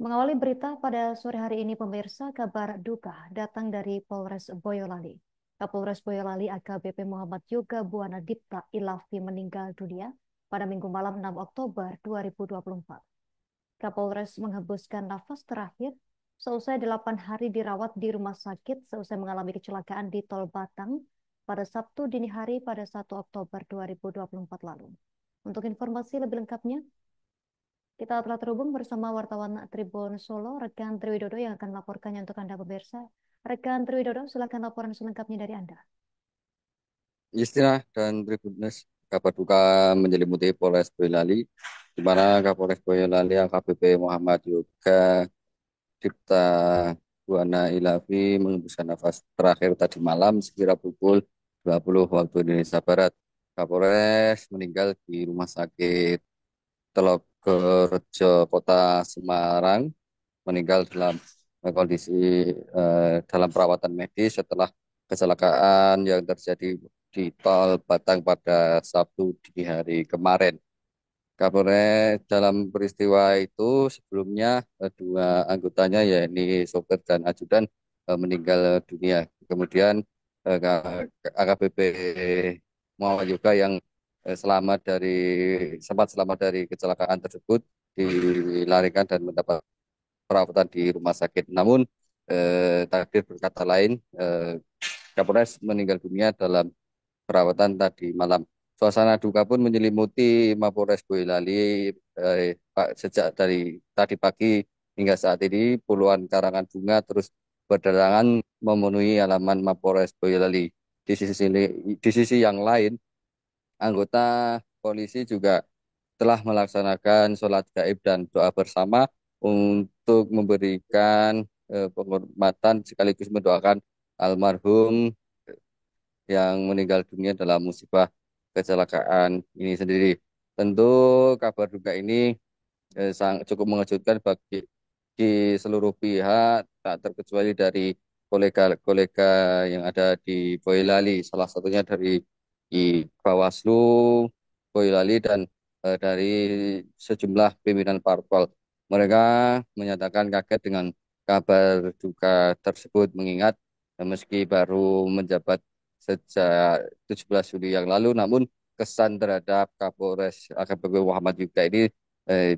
Mengawali berita pada sore hari ini, pemirsa, kabar duka datang dari Polres Boyolali. Kapolres Boyolali AKBP Muhammad Yoga Buana Dipta Ilafi meninggal dunia pada Minggu malam 6 Oktober 2024. Kapolres menghembuskan nafas terakhir seusai 8 hari dirawat di rumah sakit seusai mengalami kecelakaan di Tol Batang pada Sabtu dini hari pada 1 Oktober 2024 lalu. Untuk informasi lebih lengkapnya, kita telah terhubung bersama wartawan Tribun Solo, rekan Triwidodo yang akan melaporkannya untuk Anda pemirsa. Rekan Triwidodo, silakan laporan selengkapnya dari Anda. Istina dan Tribunnews, kabar duka menyelimuti Polres Boyolali, di mana Kapolres Boyolali AKBP Muhammad Yoga Dipta Buana Ilafi menghembuskan nafas terakhir tadi malam sekira pukul 20 waktu Indonesia Barat. Kapolres meninggal di Rumah Sakit Telogorejo Kota Semarang, meninggal dalam kondisi dalam perawatan medis setelah kecelakaan yang terjadi di Tol Batang pada Sabtu dini hari kemarin. Kapolres dalam peristiwa itu sebelumnya dua anggotanya yakni sopir dan ajudan meninggal dunia. Kemudian AKBP Muhammad Yoga yang sempat selamat dari kecelakaan tersebut dilarikan dan mendapat perawatan di rumah sakit. Namun takdir berkata lain, Kapolres meninggal dunia dalam perawatan tadi malam. Suasana duka pun menyelimuti Mapolres Boyolali Pak, sejak dari tadi pagi hingga saat ini puluhan karangan bunga terus berdatangan memenuhi halaman Mapolres Boyolali. Di sisi yang lain, anggota polisi juga telah melaksanakan sholat gaib dan doa bersama untuk memberikan penghormatan sekaligus mendoakan almarhum yang meninggal dunia dalam musibah kecelakaan ini sendiri. Tentu kabar duka ini cukup mengejutkan bagi seluruh pihak, tak terkecuali dari kolega-kolega yang ada di Boyolali, salah satunya dari di Bawaslu Boyolali dan dari sejumlah pimpinan parpol. Mereka menyatakan kaget dengan kabar duka tersebut, mengingat meski baru menjabat sejak 17 Juli yang lalu, namun kesan terhadap Kapolres AKBP Muhammad Yuga ini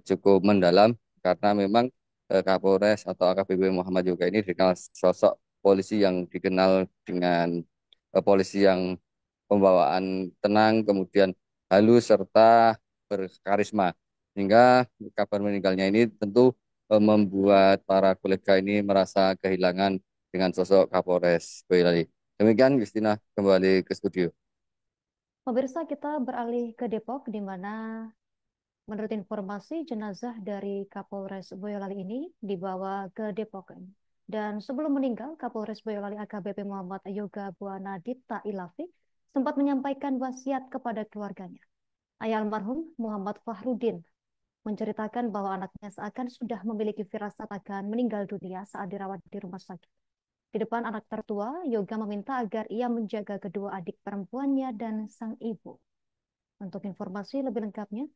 cukup mendalam, karena memang Kapolres atau AKBP Muhammad Yoga ini dikenal sosok polisi yang dikenal dengan polisi yang pembawaan tenang, kemudian halus serta berkarisma. Sehingga kabar meninggalnya ini tentu membuat para kolega ini merasa kehilangan dengan sosok Kapolres Boyolali. Demikian, Justina, kembali ke studio. Pemirsa, kita beralih ke Depok, di mana menurut informasi jenazah dari Kapolres Boyolali ini dibawa ke Depok. Dan sebelum meninggal, Kapolres Boyolali AKBP Muhammad Yoga Buana Dipta Ilafi sempat menyampaikan wasiat kepada keluarganya. Ayah almarhum Muhammad Fahrudin menceritakan bahwa anaknya seakan sudah memiliki firasat akan meninggal dunia saat dirawat di rumah sakit. Di depan anak tertua, Yoga meminta agar ia menjaga kedua adik perempuannya dan sang ibu. Untuk informasi lebih lengkapnya,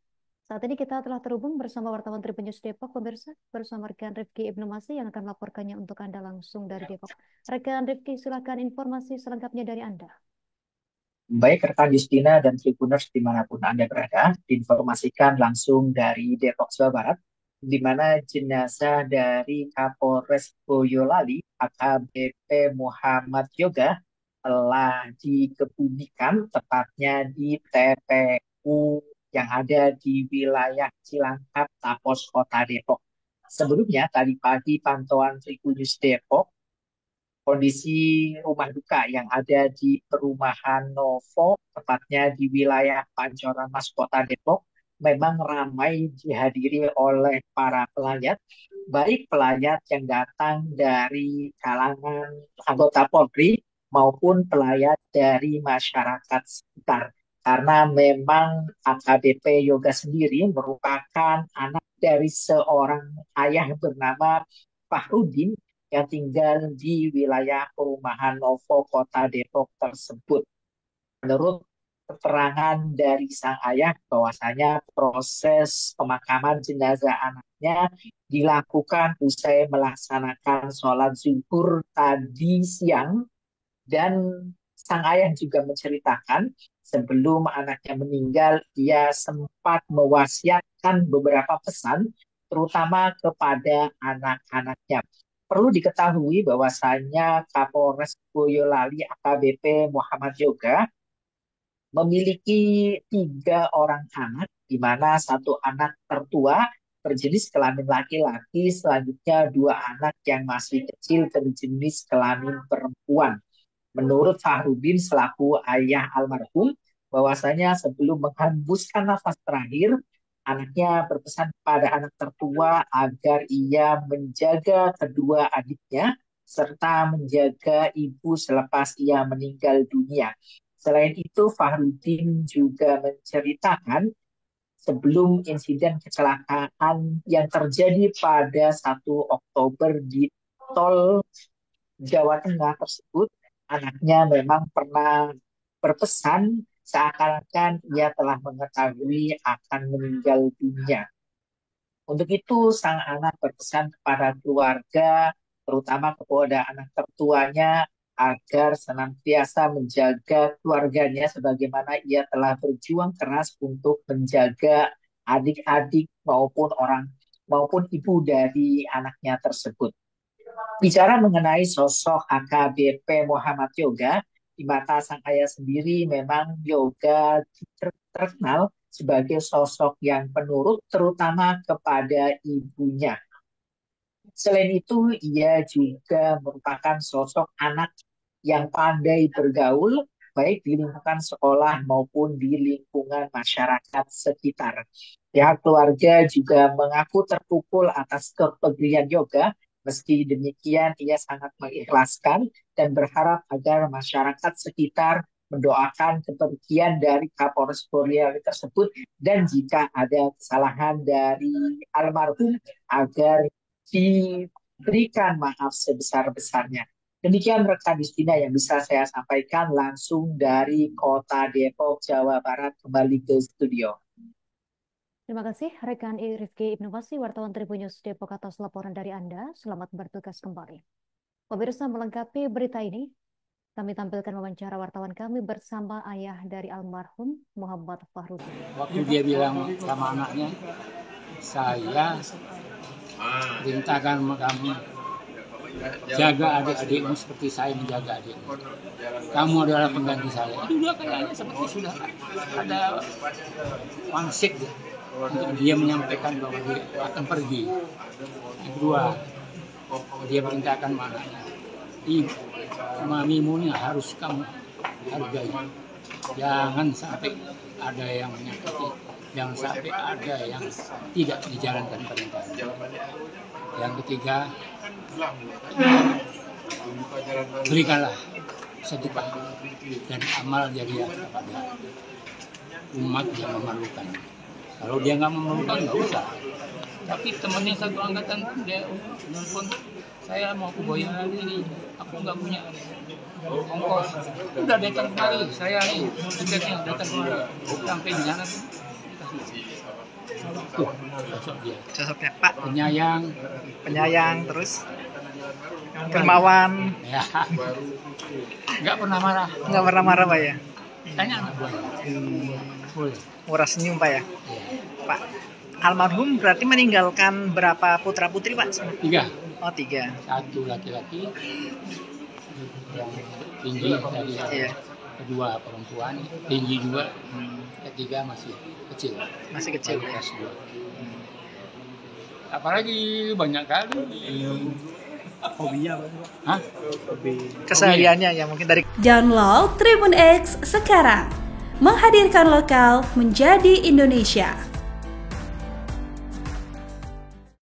saat ini kita telah terhubung bersama wartawan Tribun News Depok, pemirsa, bersama rekan Rifki Ibnu Masih yang akan melaporkannya untuk Anda langsung dari Depok. Rekan Rifki, silakan informasi selengkapnya dari Anda. Baik rekan Justina dan Tribuners dimanapun Anda berada, diinformasikan langsung dari Depok, Jawa Barat, di mana jenazah dari Kapolres Boyolali, AKBP Muhammad Yoga, telah dikebumikan tepatnya di TPU yang ada di wilayah Cilangkap, Tapos, Kota Depok. Sebelumnya, tadi pagi pantauan Tribunnews Depok, kondisi rumah duka yang ada di perumahan Novo, tepatnya di wilayah Pancoran Mas Kota Depok, memang ramai dihadiri oleh para pelayat, baik pelayat yang datang dari kalangan anggota Polri maupun pelayat dari masyarakat sekitar. Karena memang AKBP Yoga sendiri merupakan anak dari seorang ayah bernama Fahrudin yang tinggal di wilayah perumahan Novo Kota Depok tersebut. Menurut keterangan dari sang ayah bahwasanya proses pemakaman jenazah anaknya dilakukan usai melaksanakan sholat zuhur tadi siang, dan sang ayah juga menceritakan sebelum anaknya meninggal ia sempat mewasiatkan beberapa pesan terutama kepada anak-anaknya. Perlu diketahui bahwasanya Kapolres Boyolali AKBP Muhammad Yoga memiliki 3 orang anak, di mana 1 anak tertua berjenis kelamin laki-laki, selanjutnya 2 anak yang masih kecil berjenis kelamin perempuan. Menurut Fahrudin selaku ayah almarhum, bahwasanya sebelum menghembuskan nafas terakhir, anaknya berpesan kepada anak tertua agar ia menjaga kedua adiknya serta menjaga ibu selepas ia meninggal dunia. Selain itu, Fahrudin juga menceritakan sebelum insiden kecelakaan yang terjadi pada 1 Oktober di tol Jawa Tengah tersebut, anaknya memang pernah berpesan seakan-akan ia telah mengetahui akan meninggal dunia. Untuk itu, sang anak berpesan kepada keluarga, terutama kepada anak tertuanya, agar senantiasa menjaga keluarganya sebagaimana ia telah berjuang keras untuk menjaga adik-adik maupun ibu dari anaknya tersebut. Bicara mengenai sosok AKBP Muhammad Yoga, di mata sang ayah sendiri memang Yoga terkenal sebagai sosok yang penurut terutama kepada ibunya. Selain itu, ia juga merupakan sosok anak yang pandai bergaul, baik di lingkungan sekolah maupun di lingkungan masyarakat sekitar. Pihak keluarga juga mengaku terpukul atas kepedulian Yoga. Meski demikian, ia sangat mengikhlaskan dan berharap agar masyarakat sekitar mendoakan kepergian dari Kapolres Boyolali tersebut, dan jika ada kesalahan dari almarhum agar diberikan maaf sebesar-besarnya. Demikian rekan Justina yang bisa saya sampaikan langsung dari Kota Depok, Jawa Barat, kembali ke studio. Terima kasih rekan Rifki Ibnawasi, wartawan Tribun News Depok atas laporan dari Anda. Selamat bertugas kembali. Pemirsa, melengkapi berita ini, kami tampilkan wawancara wartawan kami bersama ayah dari almarhum Muhammad Fahrudin. Waktu dia bilang sama anaknya, saya perintahkan sama kamu, jaga adik-adikmu seperti saya menjaga adikmu. Kamu adalah pengganti saya. Itu udah kayaknya seperti sudah ada wangsik untuk dia menyampaikan bahwa dia akan pergi. Yang kedua, dia perintahkan anaknya, mamimu ini harus kamu hargai. Jangan sampai ada yang menyakiti, jangan sampai ada yang tidak dijalankan perintahnya. Yang ketiga, berikanlah sedekah dan amal jariah kepada umat yang memerlukan. Kalau dia nggak memerlukan, nggak usah. Tapi temannya satu angkatan pun dia nelfon, saya mau ke Boyolali ini, aku nggak punya ongkos. Udah datang kemari, saya nih tiketnya datang kemari, sampai di sana tuh. Tuh, Sosoknya Pak penyayang terus dermawan, ya, nggak pernah marah Pak ya. tanya anak buah boleh Murah senyum Pak ya. ya. Pak, almarhum berarti meninggalkan berapa putra putri Pak? 3, Oh 3. 1 laki-laki yang tinggi dari Iya. kedua perempuan tinggi juga, ketiga masih kecil Masih kecil. baru kelas 2. Apalagi banyak kali Hobinya apa? hah? Kesehariannya ya mungkin dari Download Tribun X sekarang. Menghadirkan lokal menjadi Indonesia.